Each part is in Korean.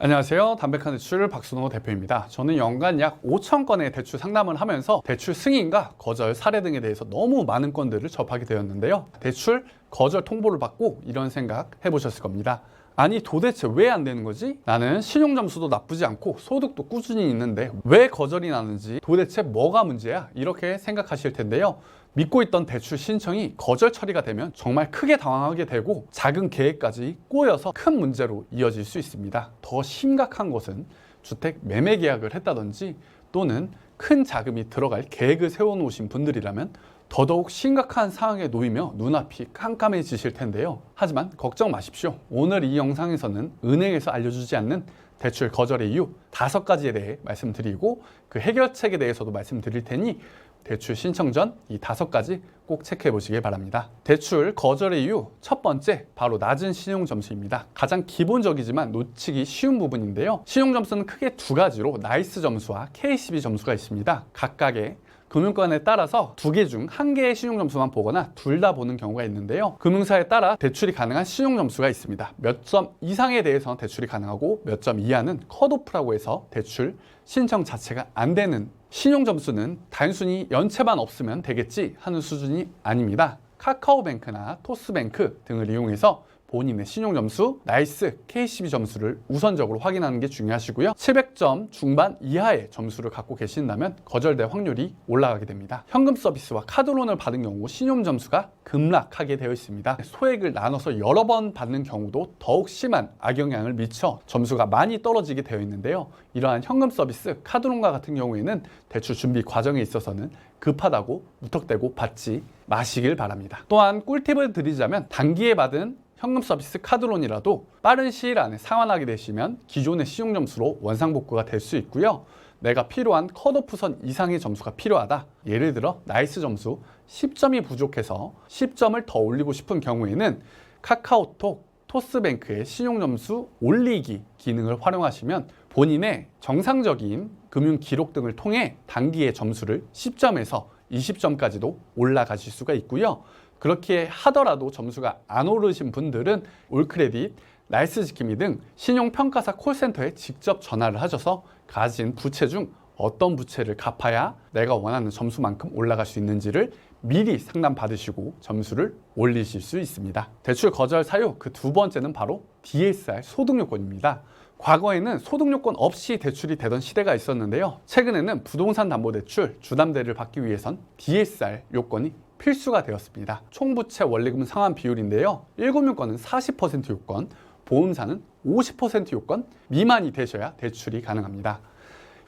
안녕하세요. 담백한 대출 박순호 대표입니다. 저는 연간 약 5천 건의 대출 상담을 하면서 대출 승인과 거절 사례 등에 대해서 너무 많은 건들을 접하게 되었는데요. 대출 거절 통보를 받고 이런 생각 해보셨을 겁니다. 아니 도대체 왜 안 되는 거지? 나는 신용 점수도 나쁘지 않고 소득도 꾸준히 있는데 왜 거절이 나는지 도대체 뭐가 문제야? 이렇게 생각하실 텐데요. 믿고 있던 대출 신청이 거절 처리가 되면 정말 크게 당황하게 되고 작은 계획까지 꼬여서 큰 문제로 이어질 수 있습니다. 더 심각한 것은 주택 매매 계약을 했다든지 또는 큰 자금이 들어갈 계획을 세워놓으신 분들이라면 더더욱 심각한 상황에 놓이며 눈앞이 깜깜해지실 텐데요. 하지만 걱정 마십시오. 오늘 이 영상에서는 은행에서 알려주지 않는 대출 거절의 이유 5가지에 대해 말씀드리고 그 해결책에 대해서도 말씀드릴 테니 대출 신청 전 이 5가지 꼭 체크해 보시길 바랍니다. 대출 거절의 이유 첫 번째, 바로 낮은 신용 점수입니다. 가장 기본적이지만 놓치기 쉬운 부분인데요. 신용 점수는 크게 2가지로 나이스 점수와 KCB 점수가 있습니다. 각각의 금융권에 따라서 2개 중 1개의 신용점수만 보거나 둘 다 보는 경우가 있는데요. 금융사에 따라 대출이 가능한 신용점수가 있습니다. 몇 점 이상에 대해서는 대출이 가능하고 몇 점 이하는 컷오프라고 해서 대출 신청 자체가 안 되는 신용점수는 단순히 연체만 없으면 되겠지 하는 수준이 아닙니다. 카카오뱅크나 토스뱅크 등을 이용해서 본인의 신용점수, 나이스, KCB 점수를 우선적으로 확인하는 게 중요하시고요. 700점 중반 이하의 점수를 갖고 계신다면 거절될 확률이 올라가게 됩니다. 현금 서비스와 카드론을 받은 경우 신용점수가 급락하게 되어 있습니다. 소액을 나눠서 여러 번 받는 경우도 더욱 심한 악영향을 미쳐 점수가 많이 떨어지게 되어 있는데요. 이러한 현금 서비스, 카드론과 같은 경우에는 대출 준비 과정에 있어서는 급하다고 무턱대고 받지 마시길 바랍니다. 또한 꿀팁을 드리자면 단기에 받은 현금 서비스 카드론이라도 빠른 시일 안에 상환하게 되시면 기존의 신용점수로 원상복구가 될 수 있고요. 내가 필요한 컷오프선 이상의 점수가 필요하다. 예를 들어 나이스 점수 10점이 부족해서 10점을 더 올리고 싶은 경우에는 카카오톡, 토스뱅크의 신용점수 올리기 기능을 활용하시면 본인의 정상적인 금융 기록 등을 통해 단기의 점수를 10점에서 20점까지도 올라가실 수가 있고요. 그렇게 하더라도 점수가 안 오르신 분들은 올크레딧, 나이스지킴이 등 신용평가사 콜센터에 직접 전화를 하셔서 가진 부채 중 어떤 부채를 갚아야 내가 원하는 점수만큼 올라갈 수 있는지를 미리 상담 받으시고 점수를 올리실 수 있습니다. 대출 거절 사유 그 2번째는 바로 DSR 소득요건입니다. 과거에는 소득요건 없이 대출이 되던 시대가 있었는데요. 최근에는 부동산 담보대출, 주담대를 받기 위해선 DSR 요건이 필수가 되었습니다. 총부채 원리금 상환 비율인데요. 1금융권은 40% 요건, 보험사는 50% 요건 미만이 되셔야 대출이 가능합니다.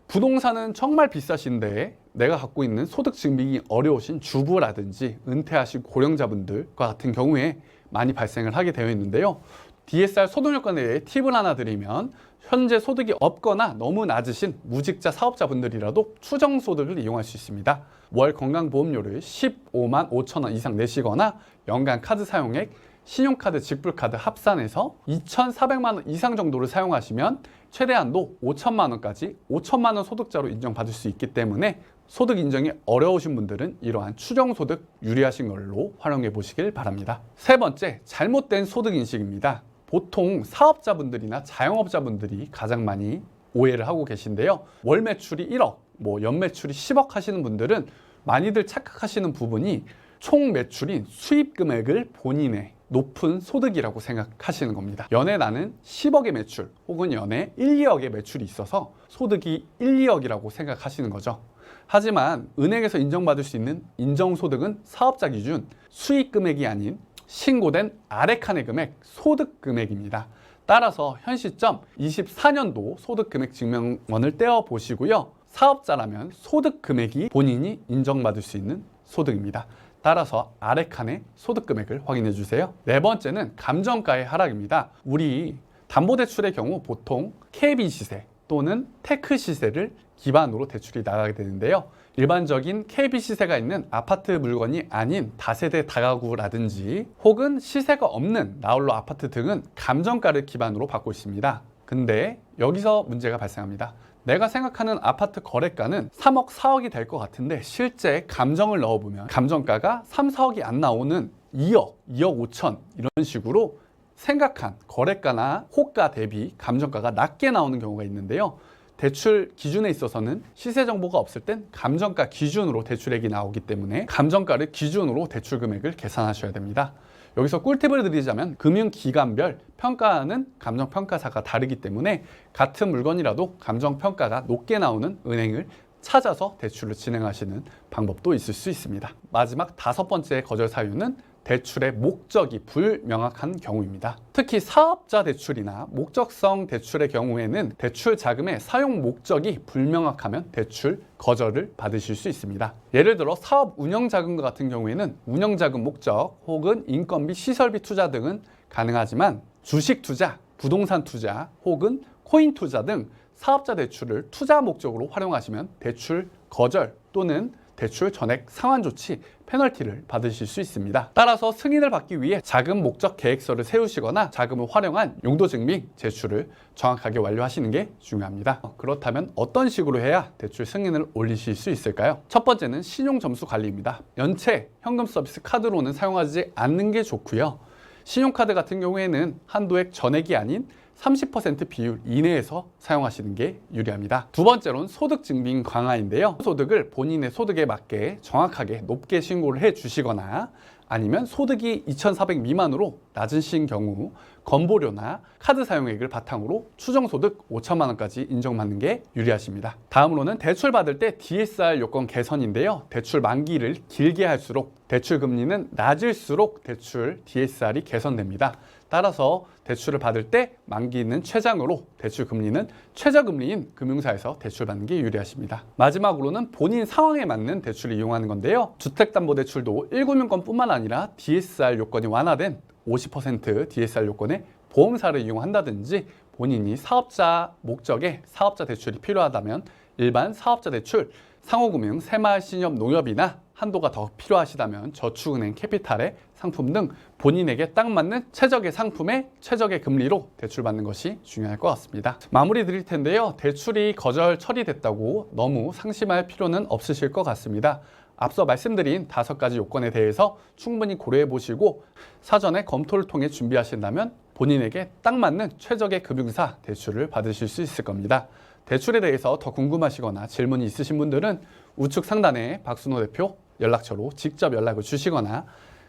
부동산은 정말 비싸신데 내가 갖고 있는 소득 증빙이 어려우신 주부라든지 은퇴하신 고령자분들과 같은 경우에 많이 발생을 하게 되어 있는데요. DSR 소득 요건에 대해 팁을 하나 드리면 현재 소득이 없거나 너무 낮으신 무직자 사업자분들이라도 추정소득을 이용할 수 있습니다. 월 건강보험료를 15만 5천 원 이상 내시거나 연간 카드 사용액, 신용카드, 직불카드 합산해서 2,400만 원 이상 정도를 사용하시면 최대한도 5천만 원까지 5천만 원 소득자로 인정받을 수 있기 때문에 소득 인정이 어려우신 분들은 이러한 추정소득 유리하신 걸로 활용해 보시길 바랍니다. 3번째, 잘못된 소득 인식입니다. 보통 사업자분들이나 자영업자분들이 가장 많이 오해를 하고 계신데요. 월 매출이 1억, 연 매출이 10억 하시는 분들은 많이들 착각하시는 부분이 총 매출인 수입 금액을 본인의 높은 소득이라고 생각하시는 겁니다. 연에 나는 10억의 매출 혹은 연에 1, 2억의 매출이 있어서 소득이 1, 2억이라고 생각하시는 거죠. 하지만 은행에서 인정받을 수 있는 인정소득은 사업자 기준 수익 금액이 아닌 신고된 아래 칸의 금액, 소득 금액입니다. 따라서 현 시점 24년도 소득 금액 증명원을 떼어 보시고요. 사업자라면 소득 금액이 본인이 인정받을 수 있는 소득입니다. 따라서 아래 칸의 소득 금액을 확인해 주세요. 4번째는 감정가의 하락입니다. 우리 담보대출의 경우 보통 KB 시세 또는 테크 시세를 기반으로 대출이 나가게 되는데요. 일반적인 KB 시세가 있는 아파트 물건이 아닌 다세대 다가구라든지 혹은 시세가 없는 나홀로 아파트 등은 감정가를 기반으로 받고 있습니다. 근데 여기서 문제가 발생합니다. 내가 생각하는 아파트 거래가는 3억, 4억이 될 것 같은데 실제 감정을 넣어보면 감정가가 3, 4억이 안 나오는 2억, 2억 5천 이런 식으로 생각한 거래가나 호가 대비 감정가가 낮게 나오는 경우가 있는데요. 대출 기준에 있어서는 시세 정보가 없을 땐 감정가 기준으로 대출액이 나오기 때문에 감정가를 기준으로 대출 금액을 계산하셔야 됩니다. 여기서 꿀팁을 드리자면 금융기관별 평가하는 감정평가사가 다르기 때문에 같은 물건이라도 감정평가가 높게 나오는 은행을 찾아서 대출을 진행하시는 방법도 있을 수 있습니다. 마지막 5번째 거절 사유는 대출의 목적이 불명확한 경우입니다. 특히 사업자 대출이나 목적성 대출의 경우에는 대출 자금의 사용 목적이 불명확하면 대출 거절을 받으실 수 있습니다. 예를 들어 사업 운영 자금과 같은 경우에는 운영 자금 목적 혹은 인건비, 시설비 투자 등은 가능하지만 주식 투자, 부동산 투자 혹은 코인 투자 등 사업자 대출을 투자 목적으로 활용하시면 대출 거절 또는 대출 전액 상환 조치, 페널티를 받으실 수 있습니다. 따라서 승인을 받기 위해 자금 목적 계획서를 세우시거나 자금을 활용한 용도 증빙 제출을 정확하게 완료하시는 게 중요합니다. 그렇다면 어떤 식으로 해야 대출 승인을 올리실 수 있을까요? 첫 번째는 신용 점수 관리입니다. 연체, 현금 서비스 카드로는 사용하지 않는 게 좋고요. 신용카드 같은 경우에는 한도액 전액이 아닌 30% 비율 이내에서 사용하시는 게 유리합니다. 두 번째로는 소득 증빙 강화인데요. 소득을 본인의 소득에 맞게 정확하게 높게 신고를 해 주시거나 아니면 소득이 2,400 미만으로 낮으신 경우 건보료나 카드 사용액을 바탕으로 추정소득 5천만 원까지 인정받는 게 유리하십니다. 다음으로는 대출 받을 때 DSR 요건 개선인데요. 대출 만기를 길게 할수록 대출 금리는 낮을수록 대출 DSR이 개선됩니다. 따라서 대출을 받을 때 만기는 최장으로 대출 금리는 최저금리인 금융사에서 대출받는 게 유리하십니다. 마지막으로는 본인 상황에 맞는 대출을 이용하는 건데요. 주택담보대출도 1금융권뿐만 아니라 DSR 요건이 완화된 50% DSR 요건의 보험사를 이용한다든지 본인이 사업자 목적의 사업자 대출이 필요하다면 일반 사업자 대출, 상호금융, 새마을신협, 농협이나 한도가 더 필요하시다면 저축은행, 캐피탈의 상품 등 본인에게 딱 맞는 최적의 상품에 최적의 금리로 대출받는 것이 중요할 것 같습니다. 마무리 드릴 텐데요. 대출이 거절 처리됐다고 너무 상심할 필요는 없으실 것 같습니다. 앞서 말씀드린 5가지 요건에 대해서 충분히 고려해 보시고 사전에 검토를 통해 준비하신다면 본인에게 딱 맞는 최적의 금융사 대출을 받으실 수 있을 겁니다. 대출에 대해서 더 궁금하시거나 질문이 있으신 분들은 우측 상단에 박순호 대표 연락처로 직접 연락을 주시거나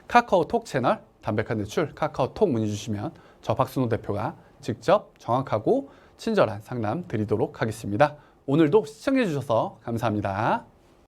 카카오톡 채널 담백한 대출 카카오톡 문의 주시면 저 박순호 대표가 직접 정확하고 친절한 상담 드리도록 하겠습니다. 오늘도 시청해 주셔서 감사합니다.